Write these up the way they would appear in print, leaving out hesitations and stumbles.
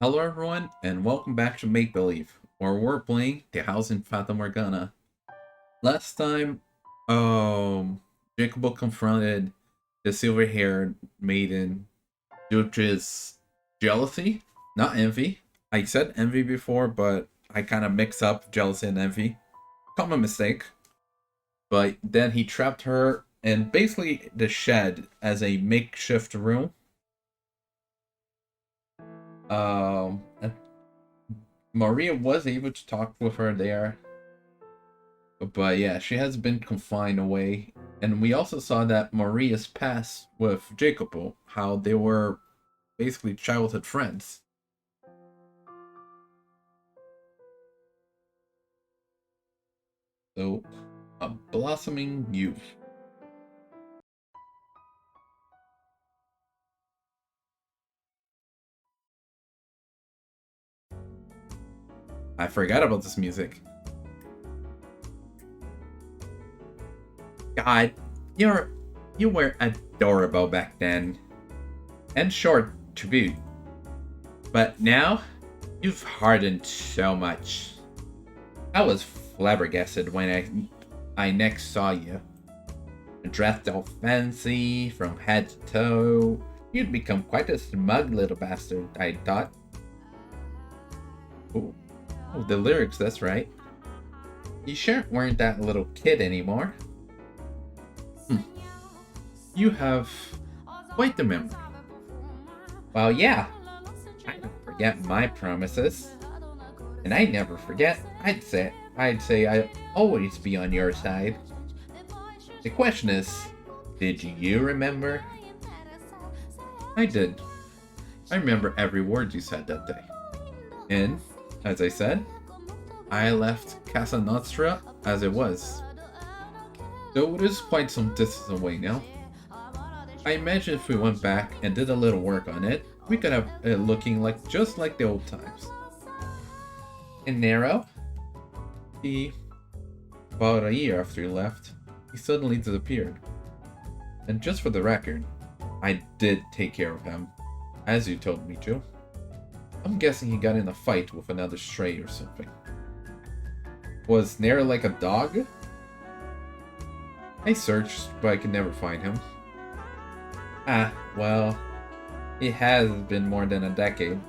Hello everyone, and welcome back to Make Believe, where we're playing The House in Fata Morgana. Last time, Jacobo confronted the silver-haired maiden due to his jealousy, not envy. I said envy before, but I kind of mix up jealousy and envy. Common mistake. But then he trapped her in basically the shed as a makeshift room. And Maria was able to talk with her there. But yeah, she has been confined away. And we also saw that Maria's past with Jacobo, how they were basically childhood friends. So, a blossoming youth. I forgot about this music. God, you were adorable back then. And short to boot. But now, you've hardened so much. I was flabbergasted when I next saw you. Dressed all fancy from head to toe. You'd become quite a smug little bastard, I thought. Oh, the lyrics, that's right. You sure weren't that little kid anymore. You have quite the memory. Well, yeah. I don't forget my promises. And I never forget. I'd say I'll always be on your side. The question is, did you remember? I did. I remember every word you said that day. And, as I said, I left Casa Nostra as it was. Though it is quite some distance away now. I imagine if we went back and did a little work on it, we could have it looking like just like the old times. In Nero, about a year after he left, he suddenly disappeared. And just for the record, I did take care of him, as you told me to. I'm guessing he got in a fight with another stray or something. Was Nero like a dog? I searched, but I could never find him. Ah, well, it has been more than a decade.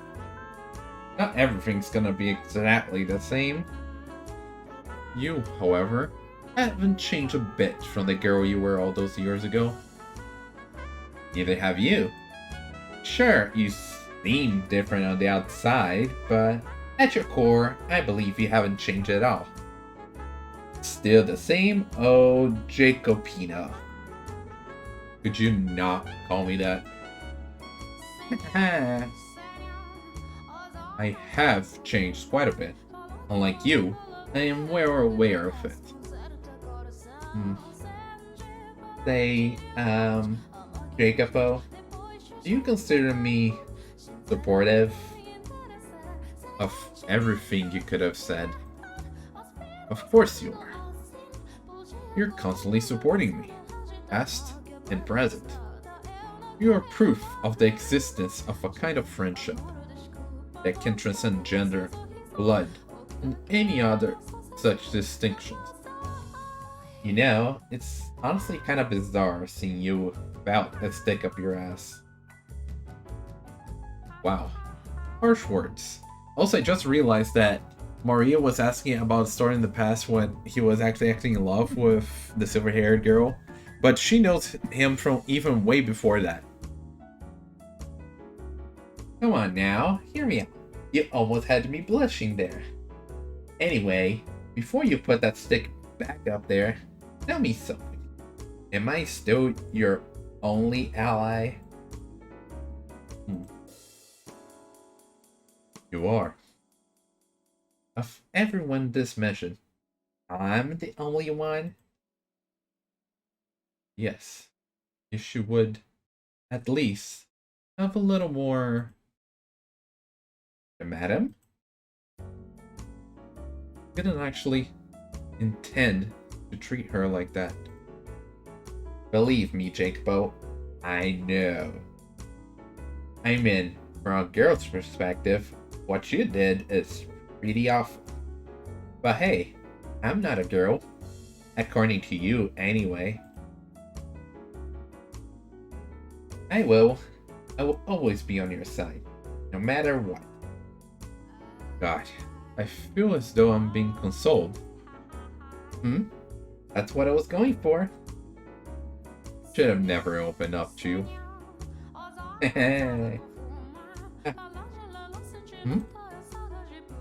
Not everything's gonna be exactly the same. You, however, haven't changed a bit from the girl you were all those years ago. Neither have you. Sure, you seem different on the outside, but at your core, I believe you haven't changed at all. Still the same old Jacobino. Could you not call me that? I have changed quite a bit. Unlike you, I am well aware of it. Say, Jacobo, do you consider me supportive of everything you could have said? Of course you are. You're constantly supporting me, past and present. You are proof of the existence of a kind of friendship that can transcend gender, blood, and any other such distinctions. You know, it's honestly kind of bizarre seeing you about a stick up your ass. Wow. Harsh words. Also, I just realized that Maria was asking about a story in the past when he was actually acting in love with the silver-haired girl, but she knows him from even way before that. Come on now, hear me out. You almost had me blushing there. Anyway, before you put that stick back up there, tell me something. Am I still your only ally? You are. Of everyone this mentioned, I'm the only one? Yes. If you would, at least, have a little more... Madam? Didn't actually intend to treat her like that. Believe me, Jacobo, I know. I mean, from a girl's perspective, what you did is pretty awful. But hey, I'm not a girl. According to you, anyway. I will. I will always be on your side, no matter what. God, I feel as though I'm being consoled. That's what I was going for. Should have never opened up to you.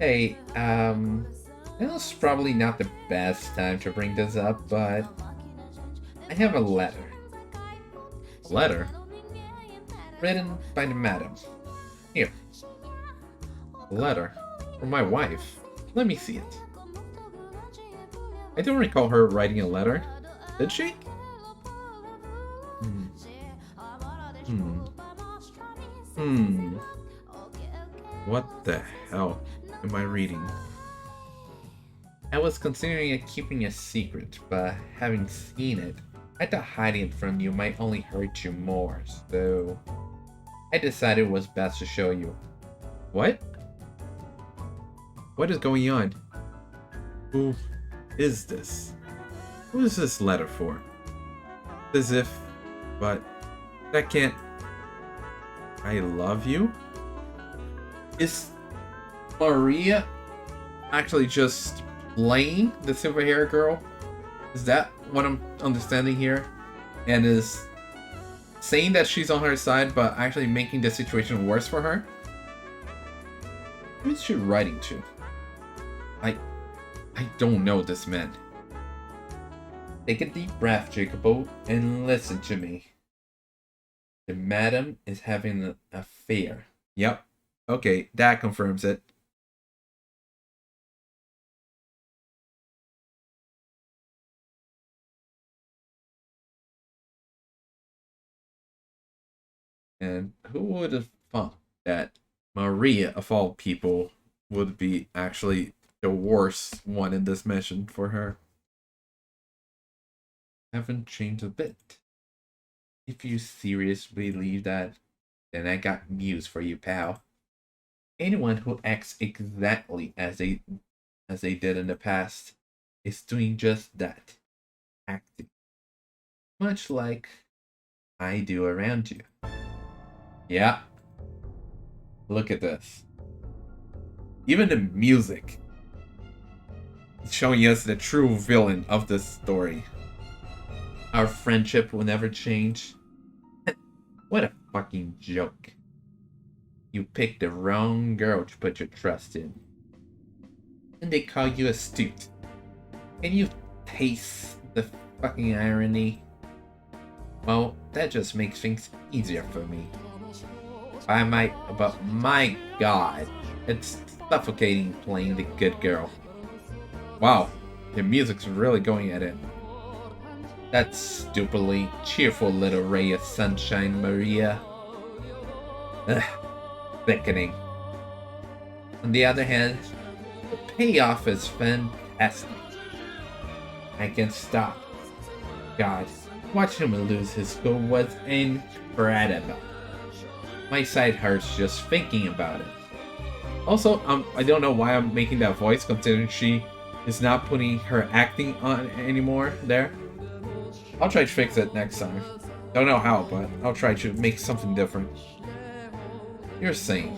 Hey, it's probably not the best time to bring this up, but I have a letter. A letter? Written by the madam. Here. A letter from my wife. Let me see it. I don't recall her writing a letter. Did she? What the hell am I reading? I was considering keeping a secret, but having seen it, I thought hiding it from you might only hurt you more, so I decided it was best to show you. What? What is going on? Who is this? Who is this letter for? As if, but that can't. I love you? Is Maria actually just playing the silver hair girl? Is that what I'm understanding here? And is saying that she's on her side but actually making the situation worse for her? Who is she writing to? I don't know this man. Take a deep breath, Jacobo, and listen to me. The madam is having an affair. Yep. Okay, that confirms it. And who would have thought that Maria, of all people, would be actually the worst one in this mission for her? Haven't changed a bit. If you seriously believe that, then I got news for you, pal. Anyone who acts exactly as they did in the past is doing just that. Acting. Much like I do around you. Yeah. Look at this. Even the music is showing us the true villain of this story. Our friendship will never change. What a fucking joke. You picked the wrong girl to put your trust in. And they call you astute. Can you taste the fucking irony? Well, that just makes things easier for me. But my god, it's suffocating playing the good girl. Wow, the music's really going at it. That stupidly cheerful little ray of sunshine, Maria. Ugh, sickening. On the other hand, the payoff is fantastic. I can't stop. God, watching him lose his cool was incredible. My side hurts just thinking about it. Also, I don't know why I'm making that voice considering she is not putting her acting on anymore there. I'll try to fix it next time. Don't know how, but I'll try to make something different. You're saying,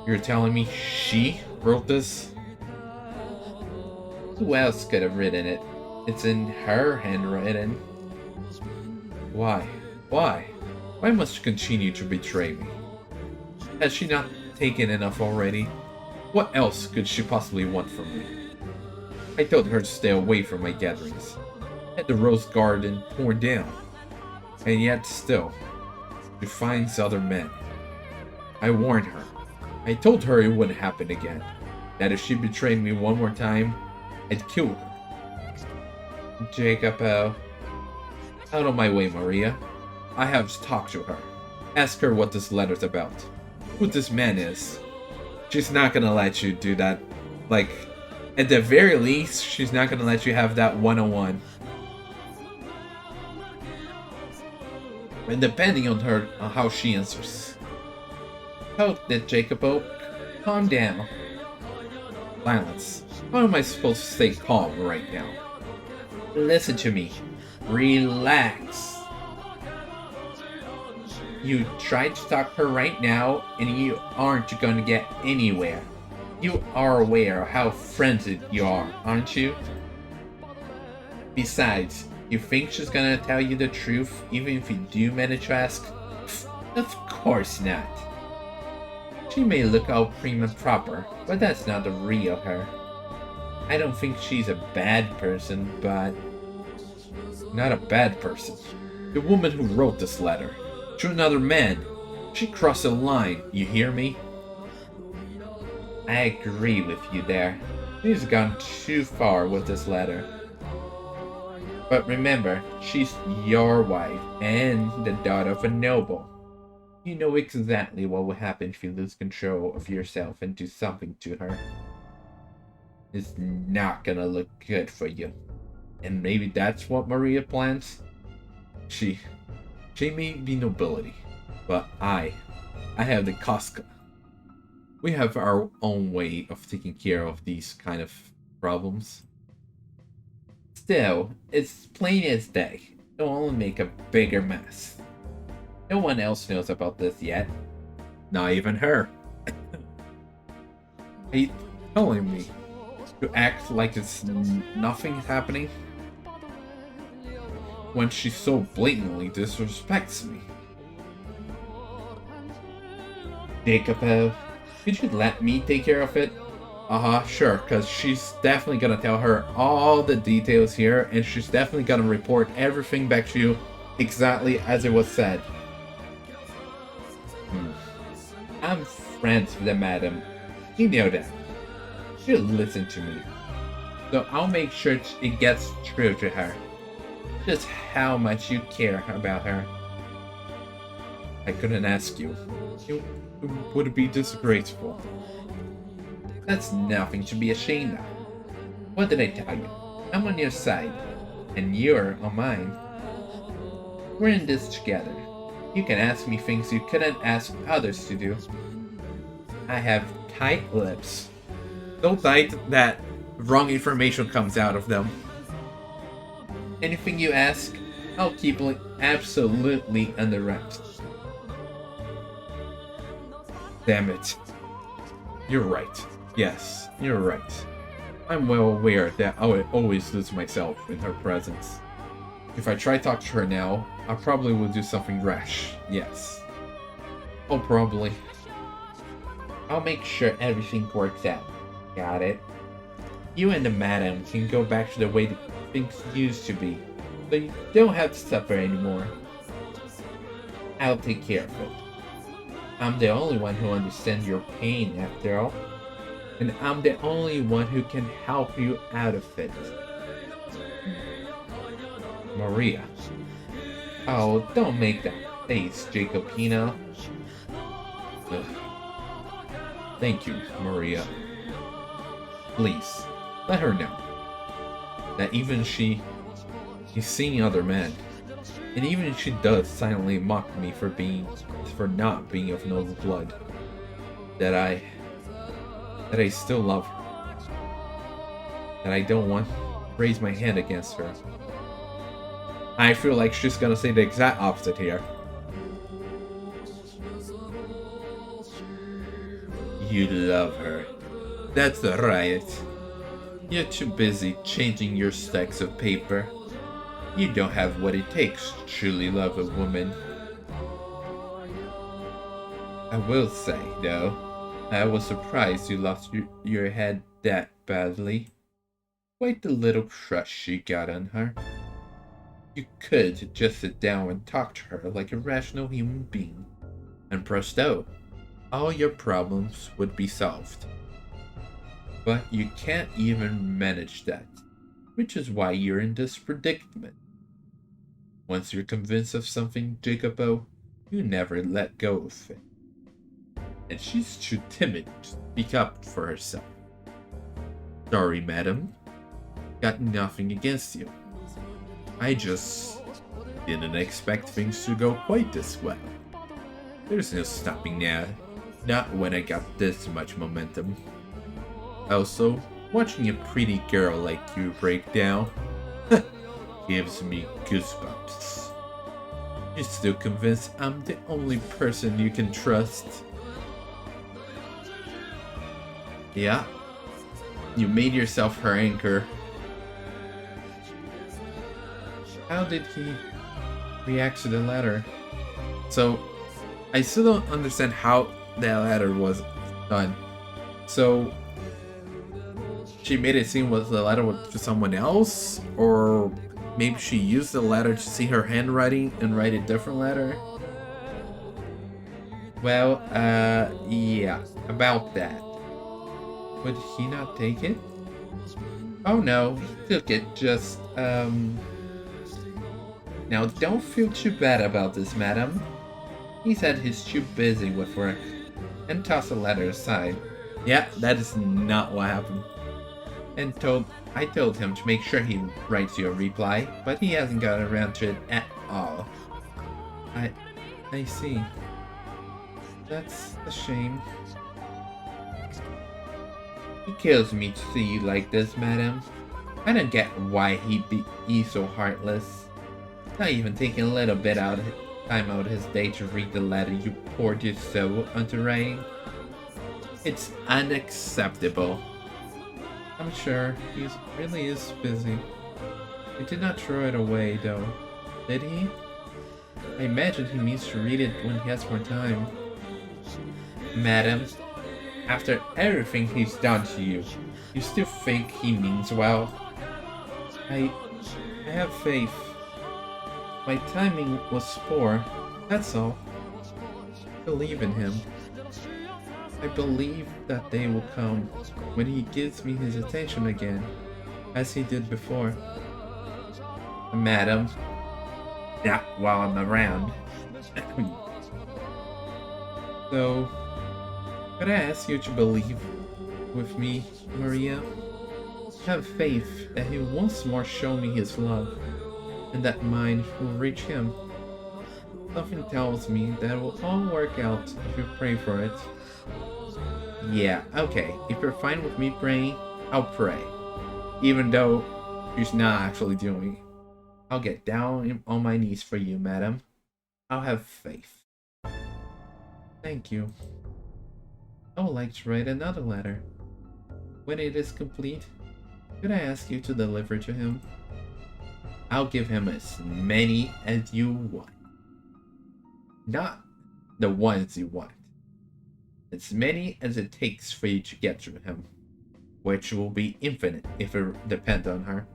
you're telling me she wrote this? Who else could have written it? It's in her handwriting. Why? Why? Why must she continue to betray me? Has she not taken enough already? What else could she possibly want from me? I told her to stay away from my gatherings. Had the rose garden torn down. And yet still, she finds other men. I warned her. I told her it wouldn't happen again. That if she betrayed me one more time, I'd kill her. Jacobo. Out of my way, Maria. I have to talk to her. Ask her what this letter's about. Who this man is. She's not gonna let you do that. Like, at the very least, she's not gonna let you have that one-on-one. And depending on her, on how she answers. How did Jacobo? Calm down. Silence. How am I supposed to stay calm right now? Listen to me. Relax. You tried to talk to her right now, and you aren't going to get anywhere. You are aware of how frenzied you are, aren't you? Besides, you think she's gonna tell you the truth even if you do manage to ask? Of course not. She may look all prim and proper, but that's not the real her. I don't think she's a bad person, but... Not a bad person. The woman who wrote this letter. To another man. She crossed a line, you hear me? I agree with you there. She's gone too far with this letter. But remember, she's your wife and the daughter of a noble. You know exactly what will happen if you lose control of yourself and do something to her. It's not gonna look good for you. And maybe that's what Maria plans? She may be nobility, but I have the Casca. We have our own way of taking care of these kind of problems. Still, it's plain as day. It'll only make a bigger mess. No one else knows about this yet. Not even her. Are you telling me to act like it's nothing happening? When she so blatantly disrespects me. Jacobo, could you let me take care of it? Sure, because she's definitely gonna tell her all the details here, and she's definitely gonna report everything back to you exactly as it was said. I'm friends with the madam. You know that. She'll listen to me. So I'll make sure it gets through to her. Just how much you care about her. I couldn't ask you. It would be disgraceful. That's nothing to be ashamed of. What did I tell you? I'm on your side, and you're on mine. We're in this together. You can ask me things you couldn't ask others to do. I have tight lips. So tight that wrong information comes out of them. Anything you ask, I'll keep it absolutely under wraps. Damn it. You're right. Yes, you're right. I'm well aware that I would always lose myself in her presence. If I try to talk to her now, I probably will do something rash. Yes. Oh, probably. I'll make sure everything works out. Got it? You and the madam can go back to the way things used to be, so you don't have to suffer anymore. I'll take care of it. I'm the only one who understands your pain, after all. And I'm the only one who can help you out of it. Maria. Oh, don't make that face, Jacobina. Ugh. Thank you, Maria. Please, let her know that even she's seeing other men, and even if she does silently mock me for not being of noble blood, that I still love her, that I don't want to raise my hand against her. I feel like she's gonna say the exact opposite here. You love her. That's right. You're too busy changing your stacks of paper. You don't have what it takes to truly love a woman. I will say, though, I was surprised you lost your head that badly. Quite the little crush you got on her. You could just sit down and talk to her like a rational human being, and presto, all your problems would be solved. But you can't even manage that, which is why you're in this predicament. Once you're convinced of something, Jacobo, you never let go of it. And she's too timid to speak up for herself. Sorry, madam. Got nothing against you. I just didn't expect things to go quite this well. There's no stopping Not when I got this much momentum. Also, watching a pretty girl like you break down gives me goosebumps. You're still convinced I'm the only person you can trust? Yeah, you made yourself her anchor. How did he react to the letter? So, I still don't understand how that letter was done. So, she made it seem was the letter was to someone else? Or maybe she used the letter to see her handwriting and write a different letter? Well, yeah, about that. Would he not take it? Oh no, he took it, just, Now don't feel too bad about this, madam. He said he's too busy with work, and tossed the letter aside. Yeah, that is not what happened. I told him to make sure he writes you a reply, but he hasn't got around to it at all. I see. That's a shame. It kills me to see you like this, madam. I don't get why he's so heartless. Not even taking a little bit time out of his day to read the letter you poured your soul onto writing. It's unacceptable. I'm sure he really is busy. He did not throw it away, though, did he? I imagine he means to read it when he has more time. Madam, after everything he's done to you, you still think he means well? I have faith. My timing was poor, that's all. Believe in him. I believe that day will come when he gives me his attention again, as he did before. Madam, not while I'm around. So, could I ask you to believe with me, Maria? Have faith that he will once more show me his love, and that mine will reach him. Something tells me that it will all work out if you pray for it. Yeah, okay, if you're fine with me praying, I'll pray. Even though she's not actually doing it. I'll get down on my knees for you, madam. I'll have faith. Thank you. I would like to write another letter. When it is complete, could I ask you to deliver to him? I'll give him as many as you want. Not the ones you want. As many as it takes for you to get to him, which will be infinite if it depends on her.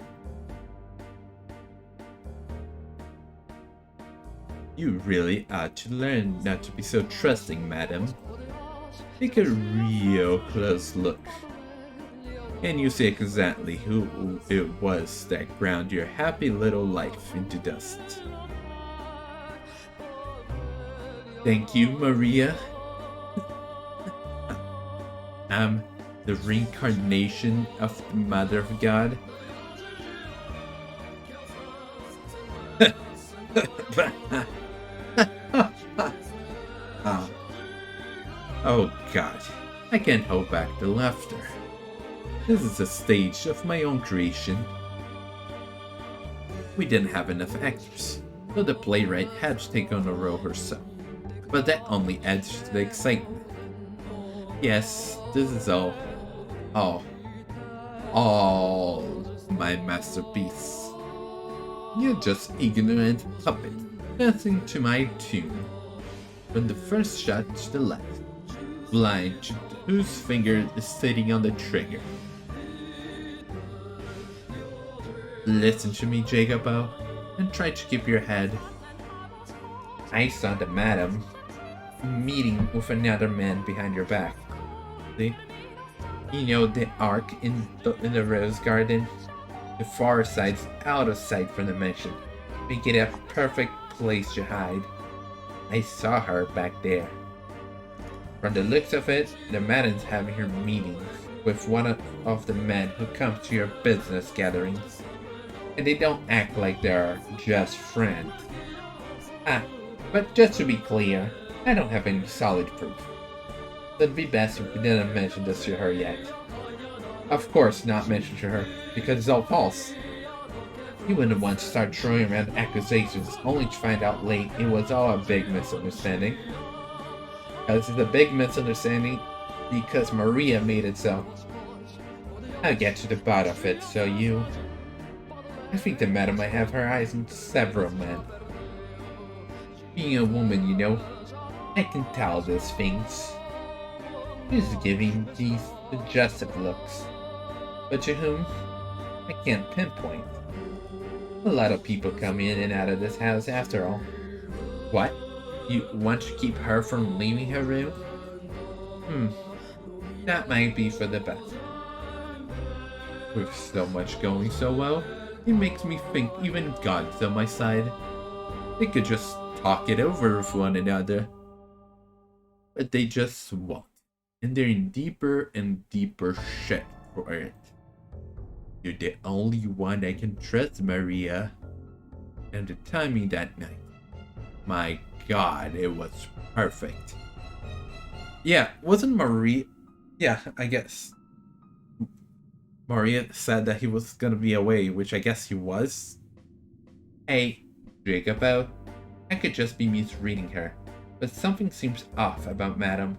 You really ought to learn not to be so trusting, madam. Take a real close look. And you see exactly who it was that ground your happy little life into dust. Thank you, Maria. I'm the reincarnation of the Mother of God. Oh God, I can't hold back the laughter. This is a stage of my own creation. We didn't have enough actors, so the playwright had to take on a role herself. But that only adds to the excitement. Yes, this is all my masterpiece. You're just ignorant puppet, dancing to my tune. From the first shot to the last, blind to whose finger is sitting on the trigger. Listen to me, Jacobo, and try to keep your head. I saw the madam meeting with another man behind your back. See? You know the arc in the rose garden? The far side's out of sight from the mansion. Make it a perfect place to hide. I saw her back there. From the looks of it, the madam's having her meetings with one of the men who come to your business gatherings. And they don't act like they're just friends. But just to be clear, I don't have any solid proof. It'd be best if we didn't mention this to her yet. Of course not mention to her, because it's all false. You wouldn't want to start throwing around accusations only to find out late it was all a big misunderstanding. Because it's a big misunderstanding because Maria made it so. I'll get to the bottom of it, so you... I think the madam might have her eyes on several men. Being a woman, you know, I can tell these things. She's giving these suggestive looks. But to whom? I can't pinpoint. A lot of people come in and out of this house after all. What? You want to keep her from leaving her room? That might be for the best. With so much going so well, it makes me think even God's on my side. They could just talk it over with one another. But they just won't. And they're in deeper and deeper shit for it. You're the only one I can trust, Maria. And the timing that night. My God, it was perfect. Yeah, wasn't Maria... Yeah, I guess. Maria said that he was gonna be away, which I guess he was. Hey, Jacobo. I could just be misreading her. But something seems off about Madam.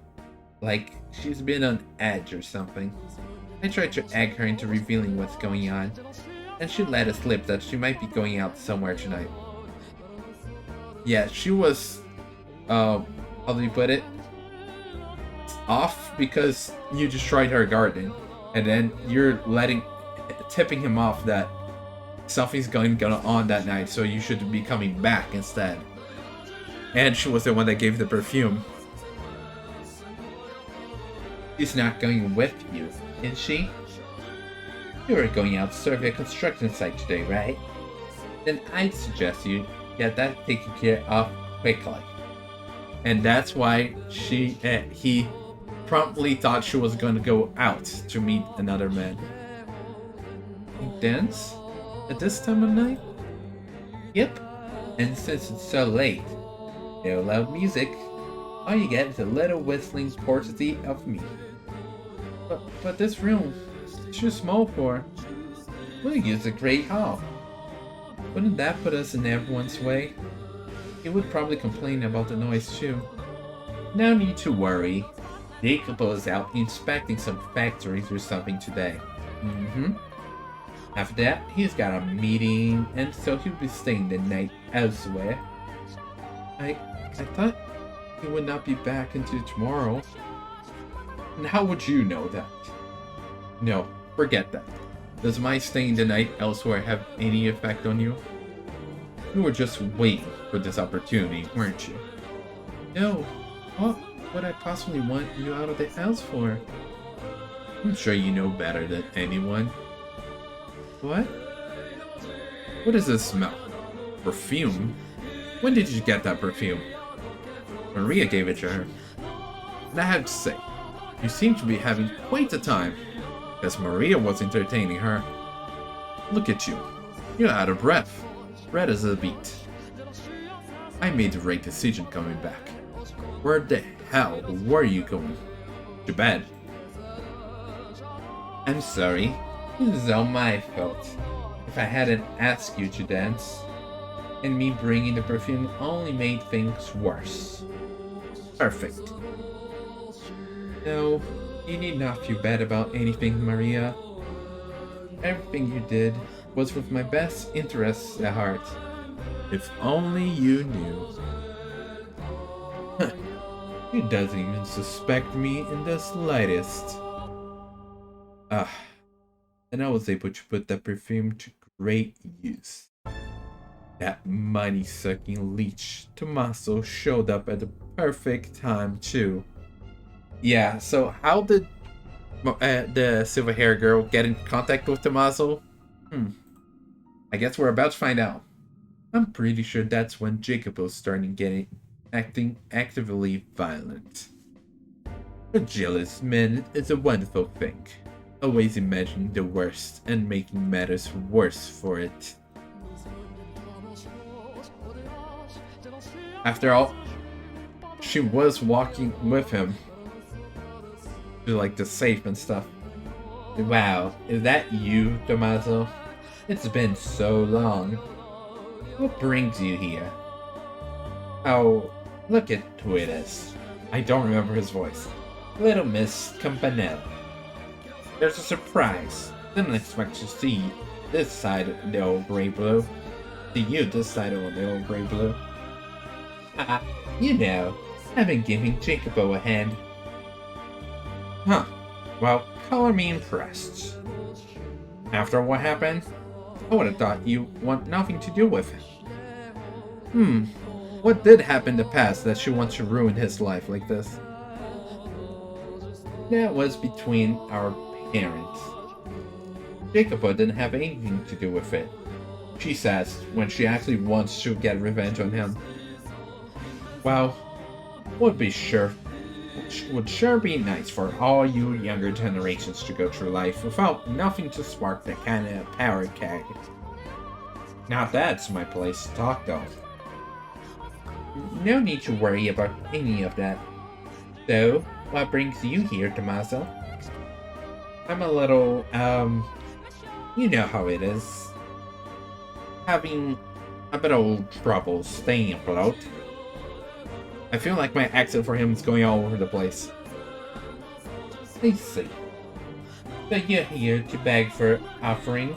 Like, she's been on edge or something. I tried to egg her into revealing what's going on, and she let it slip that she might be going out somewhere tonight. Yeah, she was, how do you put it? Off because you destroyed her garden, and then you're tipping him off that something's going on that night, so you should be coming back instead. And she was the one that gave the perfume. She's not going with you, is she? You were going out to survey a construction site today, right? Then I'd suggest you get that taken care of quickly. And that's why he promptly thought she was going to go out to meet another man. Dance? At this time of night? Yep. And since it's so late, no loud music, all you get is a little whistling courtesy of me. But this room is too small for... We'll use the great hall. Wouldn't that put us in everyone's way? He would probably complain about the noise too. No need to worry. Jacobo is out inspecting some factories or something today. After that, he's got a meeting, and so he'll be staying the night elsewhere. I thought he would not be back until tomorrow. And how would you know that? No, forget that. Does my staying the night elsewhere have any effect on you? You were just waiting for this opportunity, weren't you? No. What would I possibly want you out of the house for? I'm sure you know better than anyone. What? What does this smell? Perfume? When did you get that perfume? Maria gave it to her. And I have to say, you seem to be having quite a time, because Maria was entertaining her. Look at you. You're out of breath. Red as a beet. I made the right decision coming back. Where the hell were you going? To bed. I'm sorry. This is all my fault. If I hadn't asked you to dance, and me bringing the perfume only made things worse. Perfect. No, you need not feel bad about anything, Maria. Everything you did was with my best interests at heart. If only you knew. He doesn't even suspect me in the slightest. And I was able to put that perfume to great use. That money-sucking leech, Tommaso, showed up at the perfect time, too. Yeah, so how did the silver-haired girl get in contact with Tommaso? I guess we're about to find out. I'm pretty sure that's when Jacobo started acting actively violent. A jealous man is a wonderful thing. Always imagining the worst and making matters worse for it. After all, she was walking with him. to like the safe and stuff. Wow, is that you, Tommaso? It's been so long. What brings you here? Oh, look at who it is. I don't remember his voice. Little Miss Campanella. There's a surprise. Didn't expect to see this side of the old gray blue. See you this side of the old gray blue. You know, I've been giving Jacobo a hand. Huh. Well, color me impressed. After what happened, I would have thought you want nothing to do with it. What did happen in the past that she wants to ruin his life like this? That was between our parents. Jacobo didn't have anything to do with it, she says, when she actually wants to get revenge on him. Well, would sure be nice for all you younger generations to go through life without nothing to spark that kind of power keg. Not that's my place to talk though. No need to worry about any of that. So, what brings you here, Tommaso? I'm a little, you know how it is. Having a bit of trouble staying afloat. I feel like my accent for him is going all over the place. I see. So you're here to beg for offerings?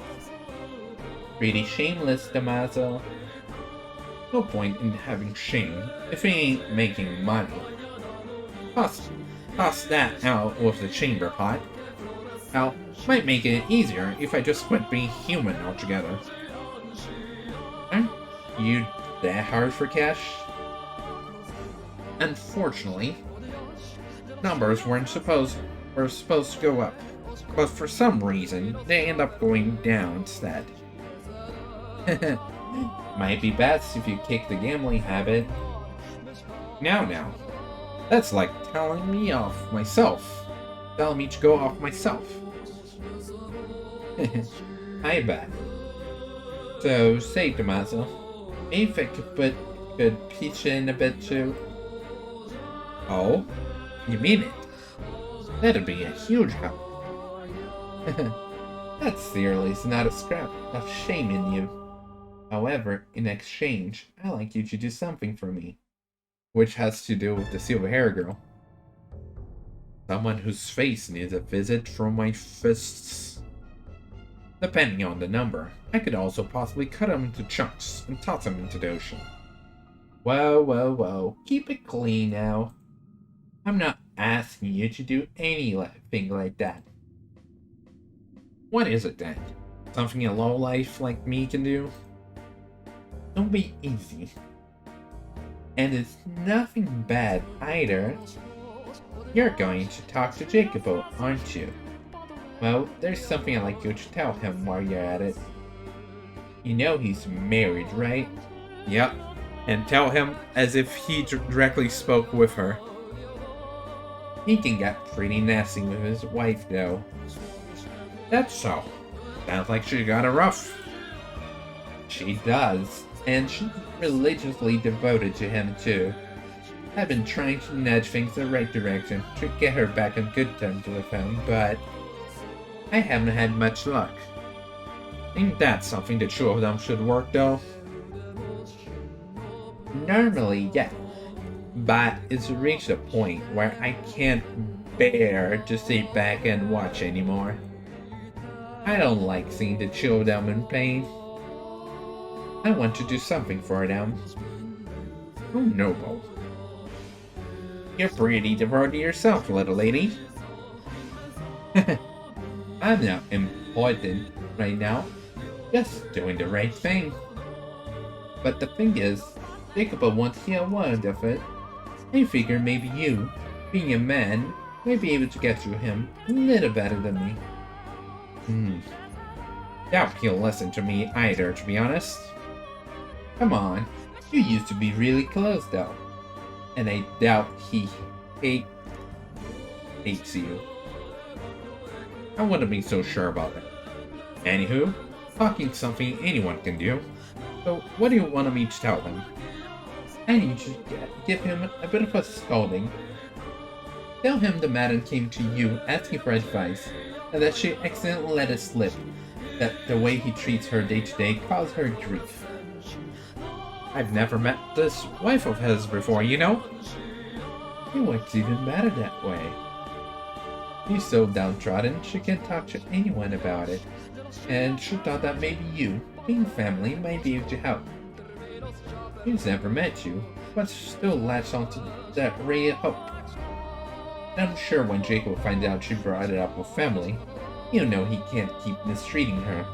Pretty shameless, Tommaso. No point in having shame if he ain't making money. Toss that out with the chamber pot. Now, might make it easier if I just quit being human altogether. Aren't you that hard for cash? Unfortunately, numbers weren't supposed to go up, but for some reason they end up going down instead. Might be best if you kick the gambling habit. Now, that's like telling me to go off myself. I bet. So, say, Tommaso, if I could pitch in a bit too. Oh? You mean it? That'd be a huge help. That seriously is not a scrap of shame in you. However, in exchange, I'd like you to do something for me. Which has to do with the silver hair girl. Someone whose face needs a visit from my fists. Depending on the number, I could also possibly cut them into chunks and toss them into the ocean. Whoa. Keep it clean now. I'm not asking you to do anything like that. What is it then? Something a lowlife like me can do? Don't be easy. And it's nothing bad either. You're going to talk to Jacobo, aren't you? Well, there's something I'd like you to tell him while you're at it. You know he's married, right? Yep. And tell him as if he directly spoke with her. He can get pretty nasty with his wife, though. That's so. Sounds like she got it rough. She does. And she's religiously devoted to him, too. I've been trying to nudge things the right direction to get her back on good terms with him, but I haven't had much luck. Ain't that something the two of them should work, though? Normally, yeah. But it's reached a point where I can't bear to sit back and watch anymore. I don't like seeing the two of them in pain. I want to do something for them. Oh, noble. You're pretty devoted to yourself, little lady. I'm not important right now. Just doing the right thing. But the thing is, Jacobo wants to get one of it. I figure maybe you, being a man, might be able to get through him a little better than me. Doubt he'll listen to me either, to be honest. Come on, you used to be really close though. And I doubt he hates you. I wouldn't be so sure about it. Anywho, talking's something anyone can do. So what do you want me to tell him? I need you to give him a bit of a scolding. Tell him the madam came to you asking for advice, and that she accidentally let it slip, that the way he treats her day to day caused her grief. I've never met this wife of his before, you know? He works even better that way. She's so downtrodden she can't talk to anyone about it, and she thought that maybe you, being family, might be able to help. She's never met you, but still latched onto that ray of hope. And I'm sure when Jacob finds out she brought it up with family, he'll know he can't keep mistreating her.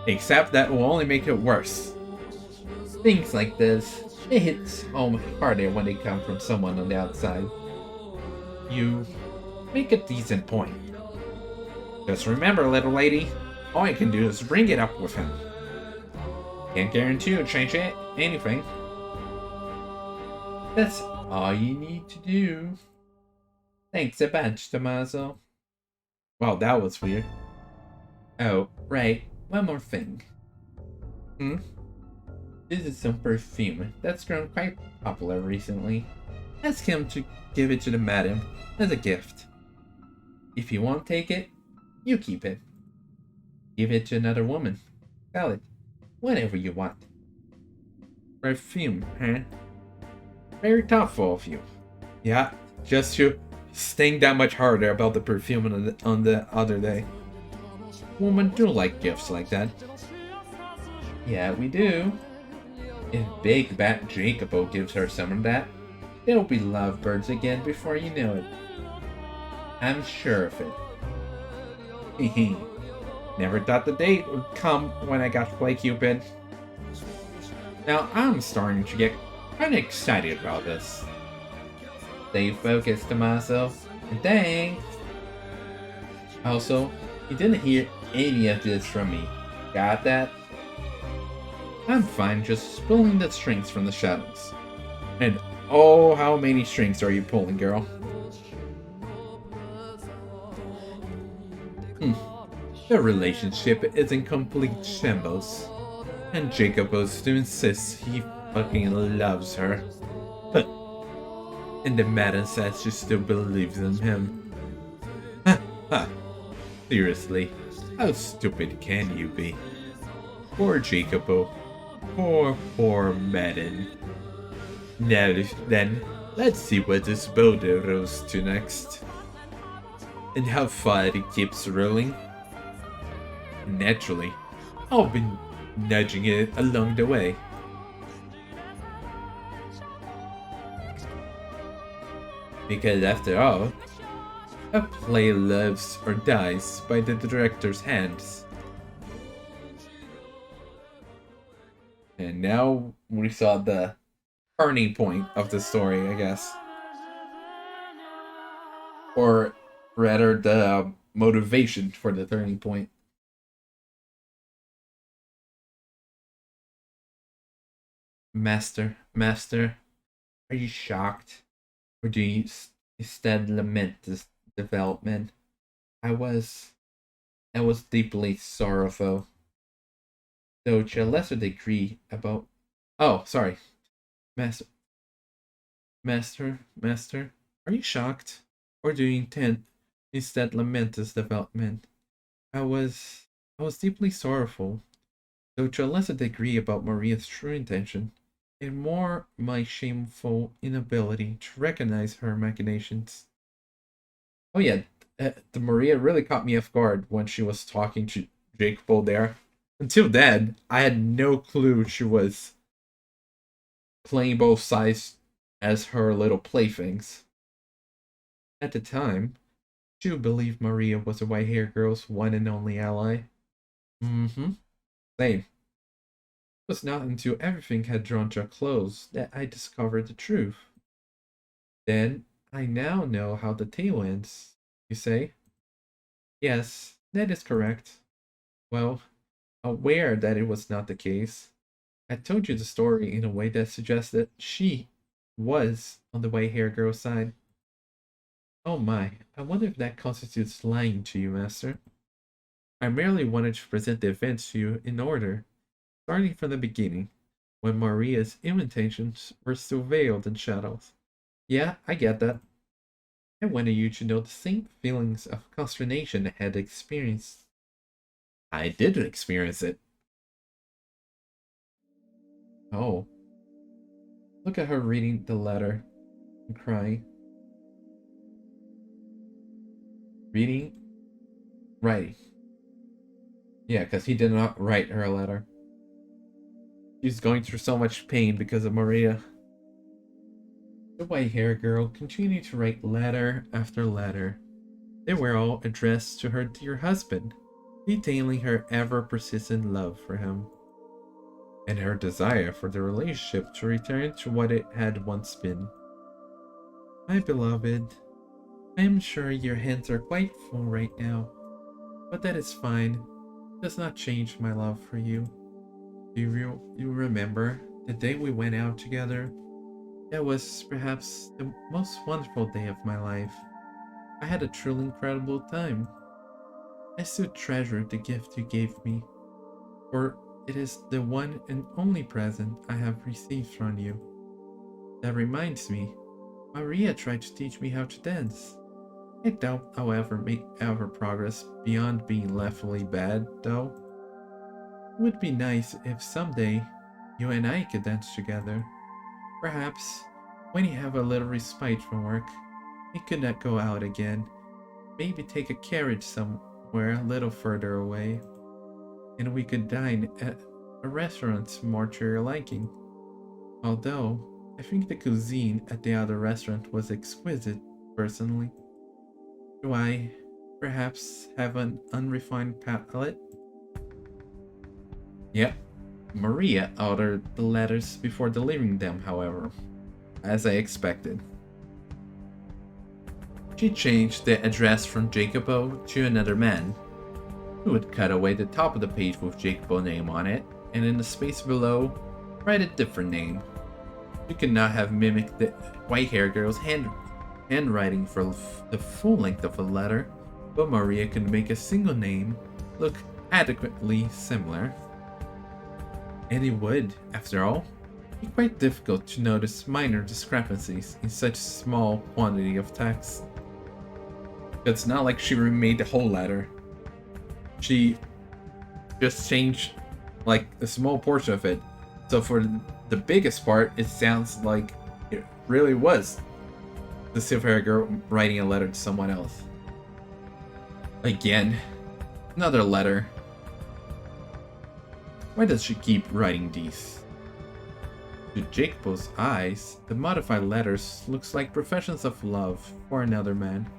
Except that will only make it worse. Things like this, it hits home harder when they come from someone on the outside. You make a decent point. Just remember, little lady, all I can do is bring it up with him. Can't guarantee you'll change anything. That's all you need to do. Thanks a bunch, Tommaso. Wow, that was weird. Oh, right, one more thing. This is some perfume that's grown quite popular recently. Ask him to give it to the madam as a gift. If you won't take it, you keep it. Give it to another woman. Sell it. Whatever you want. Perfume, huh? Very thoughtful of you. Yeah, just to think that much harder about the perfume on the other day. Women do like gifts like that. Yeah, we do. If Big Bat Jacobo gives her some of that, they'll be lovebirds again before you know it. I'm sure of it. Hehe. Never thought the date would come when I got to play Cupid. Now I'm starting to get kinda excited about this. Stay focused, Tommaso. And thanks! Also, you didn't hear any of this from me. Got that? I'm fine just pulling the strings from the shadows. And oh, how many strings are you pulling, girl? The relationship is in complete shambles. And Jacobo still insists he fucking loves her. And the madam says she still believes in him. Seriously, how stupid can you be? Poor Jacobo. Poor madam. Now then, let's see what this boulder rose to next. And how far it keeps rolling. Naturally, I'll be nudging it along the way. Because after all, a play lives or dies by the director's hands. And now we saw the turning point of the story, I guess. Or rather, the motivation for the turning point. Master, are you shocked? Or do you instead lament this development? I was deeply sorrowful, though to a lesser degree about... Oh, sorry. Master, are you shocked? Or do you intend instead lament this development? I was deeply sorrowful, though to a lesser degree about Maria's true intention, and more my shameful inability to recognize her machinations. Oh yeah, the Maria really caught me off guard when she was talking to Jacobo there. Until then, I had no clue she was playing both sides as her little playthings. At the time, Ju believed Maria was the white-haired girl's one and only ally. Same. It was not until everything had drawn to a close that I discovered the truth. Then, I now know how the tale ends, you say? Yes, that is correct. Well, aware that it was not the case, I told you the story in a way that suggested she was on the white-haired girl's side. Oh my, I wonder if that constitutes lying to you, Master. I merely wanted to present the events to you in order, starting from the beginning, when Maria's ill intentions were still veiled in shadows. Yeah, I get that. I wanted you to know the same feelings of consternation I had experienced. I did experience it. Oh, look at her reading the letter and crying. Reading, writing. Yeah, because he did not write her a letter. She's going through so much pain because of Maria. The white-haired girl continued to write letter after letter. They were all addressed to her dear husband, detailing her ever-persistent love for him, and her desire for the relationship to return to what it had once been. My beloved, I am sure your hands are quite full right now, but that is fine. It does not change my love for you. Do you remember the day we went out together? That was perhaps the most wonderful day of my life. I had a truly incredible time. I still treasure the gift you gave me, for it is the one and only present I have received from you. That reminds me, Maria tried to teach me how to dance. I doubt I'll ever make ever progress beyond being laughably bad, though. It would be nice if someday you and I could dance together. Perhaps when you have a little respite from work, you could not go out again. Maybe take a carriage somewhere a little further away, and we could dine at a restaurant more to your liking. Although, I think the cuisine at the other restaurant was exquisite, personally. Do I, perhaps, have an unrefined palate? Yep. Maria ordered the letters before delivering them, however, as I expected. She changed the address from Jacobo to another man, who would cut away the top of the page with Jacobo's name on it, and in the space below, write a different name. You could not have mimicked the white-haired girl's handwriting for the full length of a letter, but Maria could make a single name look adequately similar. And it would, after all, be quite difficult to notice minor discrepancies in such small quantity of text. It's not like she remade the whole letter. She just changed like a small portion of it. So for the biggest part, it sounds like it really was the silver-haired girl writing a letter to someone else. Again, another letter. Why does she keep writing these? To Jacobo's eyes, the modified letters looks like professions of love for another man.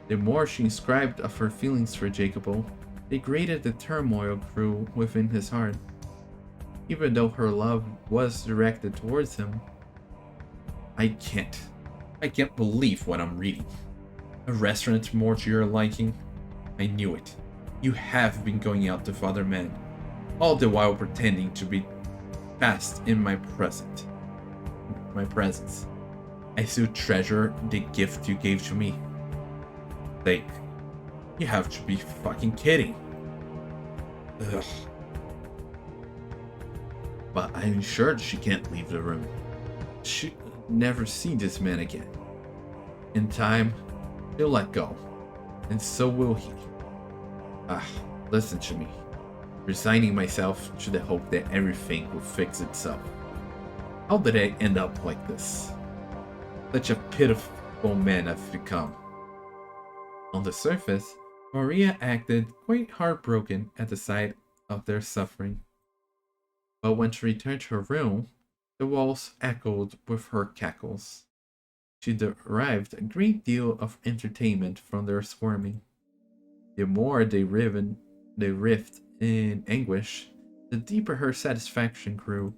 The more she inscribed of her feelings for Jacobo, the greater the turmoil grew within his heart. Even though her love was directed towards him, I can't believe what I'm reading. A restaurant more to your liking? I knew it. You have been going out with other men, all the while pretending to be fast in my presence. I still treasure the gift you gave to me. Like, you have to be fucking kidding. Ugh. But I'm sure she can't leave the room. She'll never see this man again. In time, he'll let go, and so will he. Listen to me. Resigning myself to the hope that everything will fix itself. How did I end up like this? Such a pitiful man I've become. On the surface, Maria acted quite heartbroken at the sight of their suffering. But when she returned to her room, the walls echoed with her cackles. She derived a great deal of entertainment from their squirming. The more they writhed in anguish, the deeper her satisfaction grew.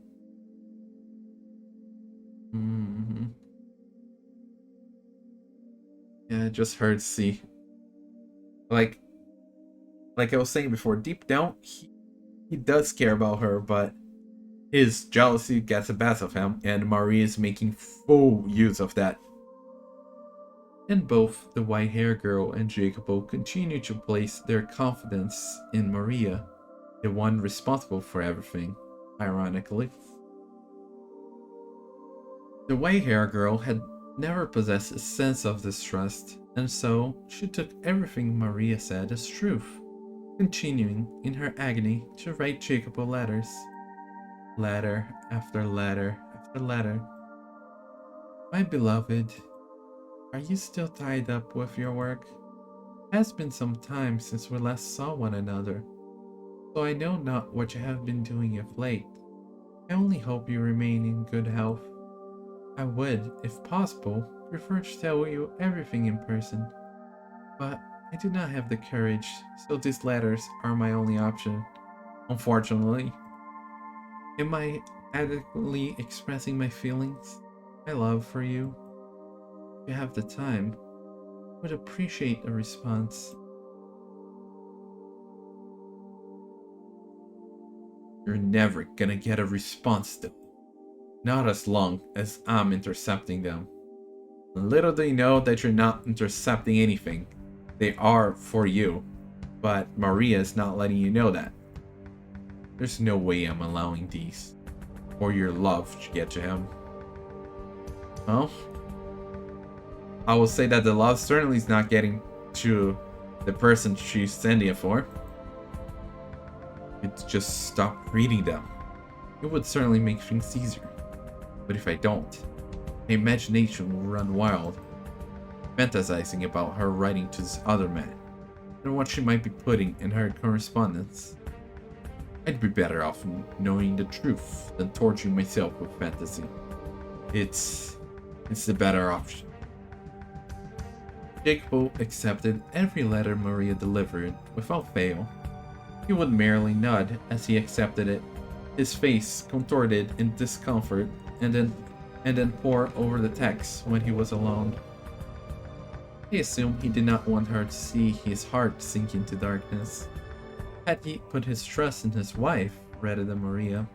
Yeah, it just hurts. See, like I was saying before, deep down he does care about her, but his jealousy gets the best of him, and Maria is making full use of that. And both the white-haired girl and Jacobo continue to place their confidence in Maria, the one responsible for everything, ironically. The white-haired girl had never possessed a sense of distrust, and so she took everything Maria said as truth, continuing in her agony to write Jacobo letters. Letter after letter after letter. My beloved, are you still tied up with your work? It has been some time since we last saw one another, so I know not what you have been doing of late. I only hope you remain in good health. I would, if possible, prefer to tell you everything in person, but I do not have the courage, so these letters are my only option. Unfortunately, am I adequately expressing my feelings, my love for you? If you have the time, I would appreciate a response. You're never gonna get a response though. Not as long as I'm intercepting them. Little do you know that you're not intercepting anything. They are for you, but Maria is not letting you know that. There's no way I'm allowing these, or your love to get to him. Well, I will say that the love certainly is not getting to the person she's sending it for. It's just stop reading them. It would certainly make things easier. But if I don't, my imagination will run wild, fantasizing about her writing to this other man, and what she might be putting in her correspondence. I'd be better off knowing the truth than torturing myself with fantasy. It's the better option. Jacobo accepted every letter Maria delivered without fail. He would merely nod as he accepted it, his face contorted in discomfort, and then pore over the text when he was alone. He assumed he did not want her to see his heart sink into darkness. Had he put his trust in his wife rather than Maria,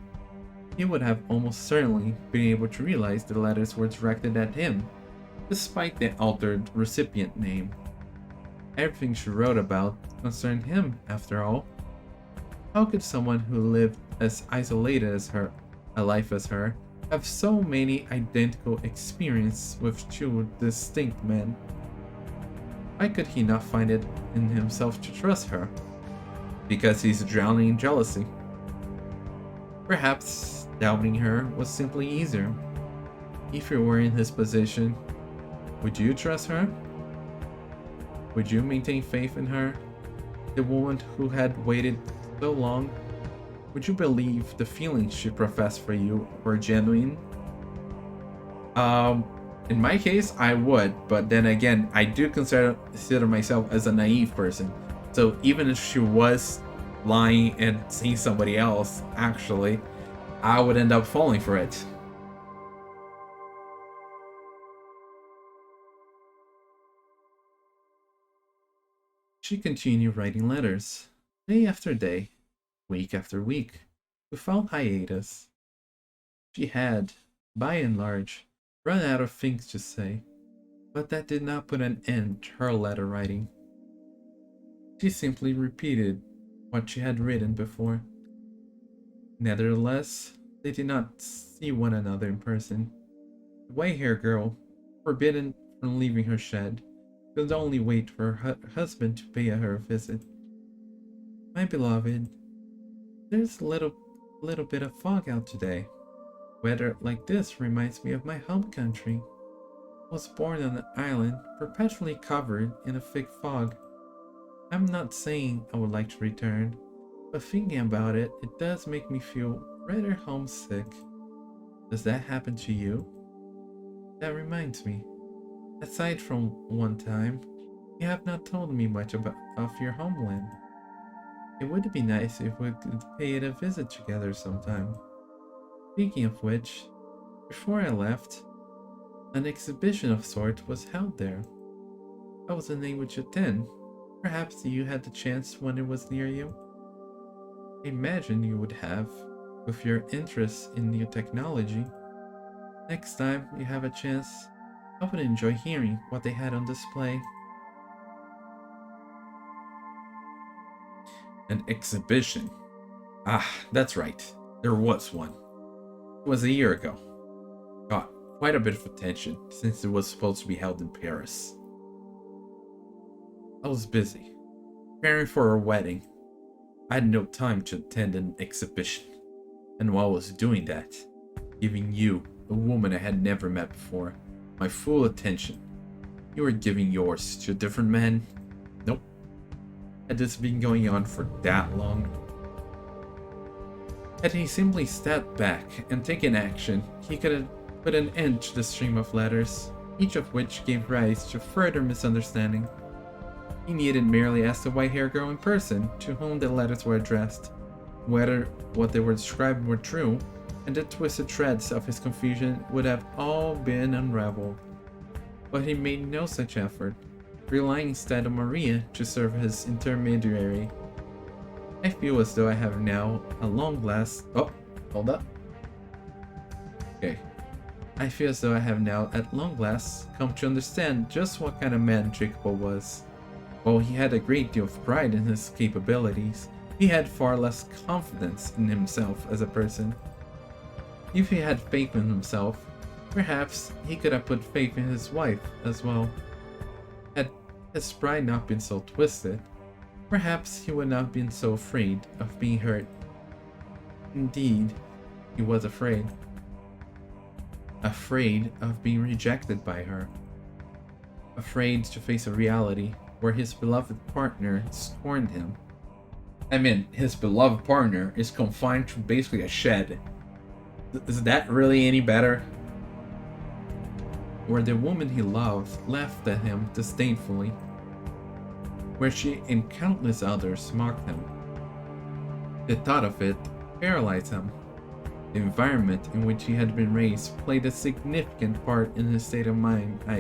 he would have almost certainly been able to realize the letters were directed at him, despite the altered recipient name. Everything she wrote about concerned him, after all. How could someone who lived as isolated as her, a life as her, have so many identical experiences with two distinct men? Why could he not find it in himself to trust her? Because he's drowning in jealousy. Perhaps doubting her was simply easier. If you were in his position, would you trust her? Would you maintain faith in her? The woman who had waited so long? Would you believe the feelings she professed for you were genuine? In my case, I would, but then again, I do consider myself as a naive person. So even if she was lying and seeing somebody else, actually, I would end up falling for it. She continued writing letters, day after day, week after week, without hiatus. She had, by and large, run out of things to say, but that did not put an end to her letter writing. She simply repeated what she had written before. Nevertheless, they did not see one another in person. The white-haired girl, forbidden from leaving her shed, could only wait for her husband to pay her a visit. My beloved, there's a little bit of fog out today. Weather like this reminds me of my home country. I was born on an island perpetually covered in a thick fog. I'm not saying I would like to return, but thinking about it, it does make me feel rather homesick. Does that happen to you? That reminds me, aside from one time, you have not told me much of your homeland. It would be nice if we could pay it a visit together sometime. Speaking of which, before I left, an exhibition of sorts was held there. I wasn't able to attend. Perhaps you had the chance when it was near you? I imagine you would have, with your interest in new technology. Next time you have a chance, I would enjoy hearing what they had on display. An exhibition? Ah, that's right. There was one. It was a year ago. God, quite a bit of attention since it was supposed to be held in Paris. I was busy, preparing for our wedding. I had no time to attend an exhibition, and while I was doing that, giving you, a woman I had never met before, my full attention, you were giving yours to a different man? Nope. Had this been going on for that long? Had he simply stepped back and taken action, he could have put an end to the stream of letters, each of which gave rise to further misunderstanding. He needed merely ask the white-haired girl in person to whom the letters were addressed, whether what they were describing were true, and the twisted threads of his confusion would have all been unraveled. But he made no such effort, relying instead on Maria to serve as intermediary. I feel as though I have now, at long last... Oh, hold up. Okay. I feel as though I have now, at long last, come to understand just what kind of man Jacobo was. While he had a great deal of pride in his capabilities, he had far less confidence in himself as a person. If he had faith in himself, perhaps he could have put faith in his wife as well. Had his pride not been so twisted, perhaps he would not have been so afraid of being hurt. Indeed, he was afraid. Afraid of being rejected by her. Afraid to face a reality where his beloved partner scorned him. I mean, his beloved partner is confined to basically a shed. Is that really any better? Where the woman he loved laughed at him disdainfully. Where she and countless others mocked him. The thought of it paralyzed him. The environment in which he had been raised played a significant part in his state of mind, I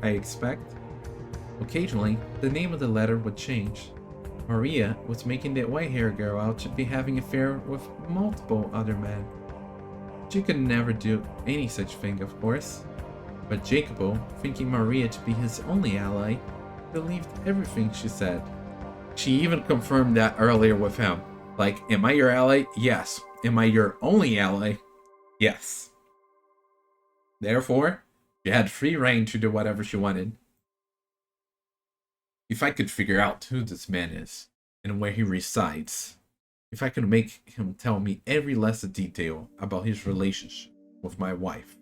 expect. Occasionally, the name of the letter would change. Maria was making the white-haired girl out to be having an affair with multiple other men. She could never do any such thing, of course. But Jacobo, thinking Maria to be his only ally, believed everything she said. She even confirmed that earlier with him. Like, am I your ally? Yes. Am I your only ally? Yes. Therefore, she had free reign to do whatever she wanted. If I could figure out who this man is, and where he resides, if I could make him tell me every lesser detail about his relationship with my wife.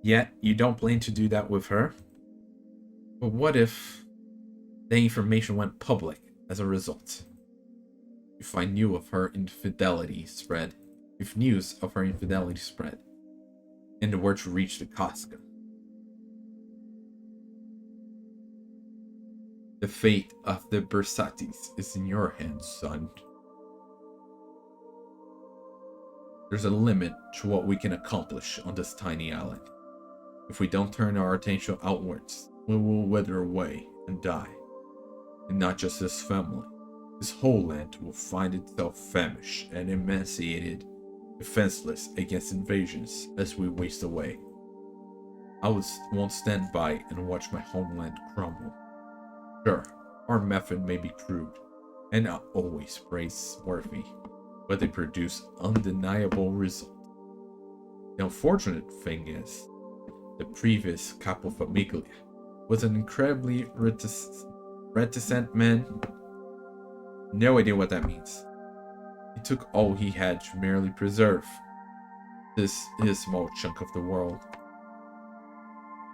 Yet, you don't plan to do that with her? But what if the information went public as a result? If I knew of her infidelity spread, if news of her infidelity spread, and the word to reach the Casca. The fate of the Bersatis is in your hands, son. There's a limit to what we can accomplish on this tiny island. If we don't turn our attention outwards, we will wither away and die. And not just this family. This whole land will find itself famished and emaciated, defenseless against invasions as we waste away. I won't stand by and watch my homeland crumble. Sure, our method may be crude, and not always praiseworthy, but they produce undeniable results. The unfortunate thing is, the previous Capo Famiglia was an incredibly reticent man. No idea what that means. He took all he had to merely preserve his small chunk of the world.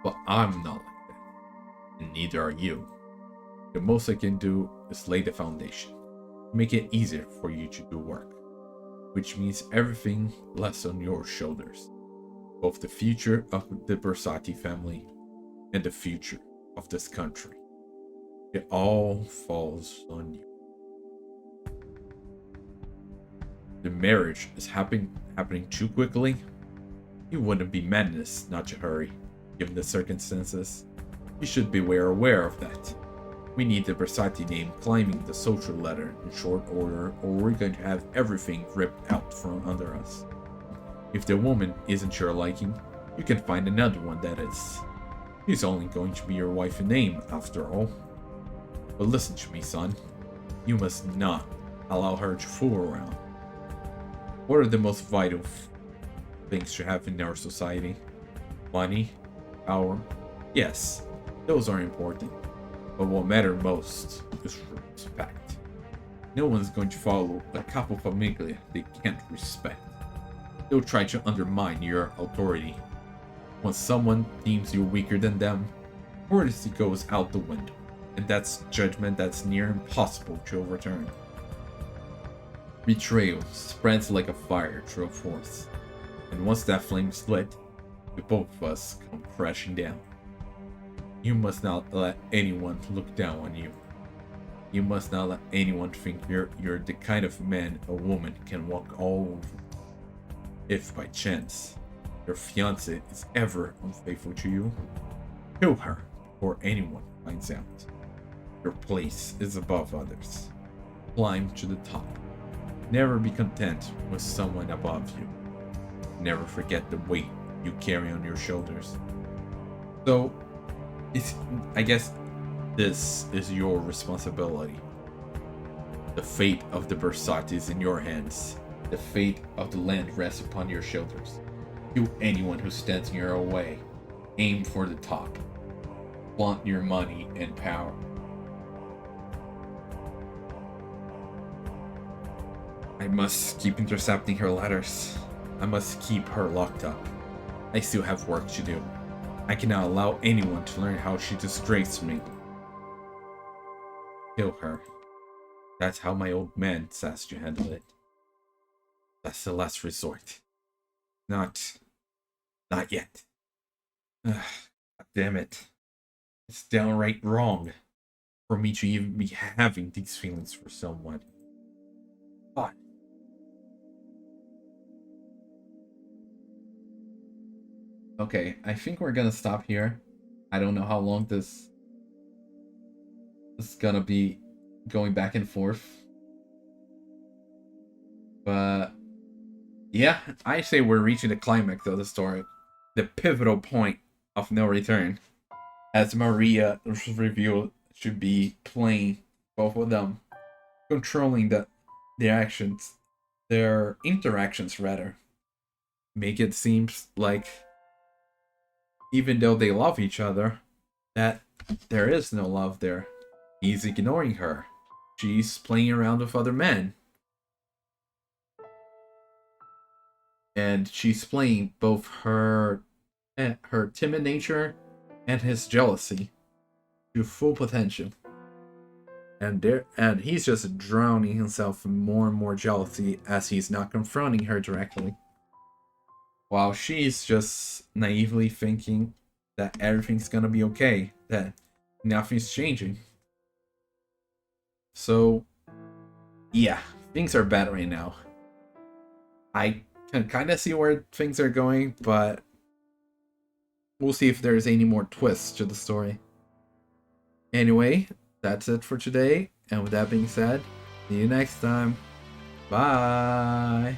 But I'm not like that, and neither are you. The most I can do is lay the foundation, make it easier for you to do work, which means everything rests on your shoulders, both the future of the Bersati family and the future of this country. It all falls on you. The marriage is happening too quickly. It wouldn't be madness not to hurry, given the circumstances. You should be aware of that. We need the Bersati name climbing the social ladder in short order, or we're going to have everything ripped out from under us. If the woman isn't your liking, you can find another one that is. She's only going to be your wife in name, after all. But listen to me, son. You must not allow her to fool around. What are the most vital things to have in our society? Money, power, yes, those are important. But what matters most is respect. No one's going to follow a capo famiglia they can't respect. They'll try to undermine your authority. When someone deems you weaker than them, courtesy goes out the window, and that's judgment that's near impossible to overturn. Betrayal spreads like a fire through a forest, and once that flame's lit, the both of us come crashing down. You must not let anyone look down on you. You must not let anyone think you're the kind of man a woman can walk all over. If by chance your fiancé is ever unfaithful to you, kill her before anyone finds out. Your place is above others. Climb to the top. Never be content with someone above you. Never forget the weight you carry on your shoulders. So, I guess this is your responsibility. The fate of the Bersati is in your hands. The fate of the land rests upon your shoulders. Kill anyone who stands in your way. Aim for the top. Flaunt your money and power. I must keep intercepting her letters. I must keep her locked up. I still have work to do. I cannot allow anyone to learn how she disgraced me. Kill her. That's how my old man says to handle it. That's the last resort. Not yet. God damn it. It's downright wrong for me to even be having these feelings for someone. God. Okay, I think we're gonna stop here. I don't know how long this is gonna be going back and forth. But yeah, I say we're reaching the climax of the story. The pivotal point of no return. As Maria revealed should be playing both of them. Controlling their actions. Their interactions rather. Make it seem like even though they love each other, that there is no love there. He's ignoring her. She's playing around with other men. And she's playing both her timid nature and his jealousy to full potential. And he's just drowning himself in more and more jealousy as he's not confronting her directly. While she's just naively thinking that everything's gonna be okay, that nothing's changing. So, yeah, things are bad right now. I can kind of see where things are going, but we'll see if there's any more twists to the story. Anyway, that's it for today, and with that being said, see you next time. Bye!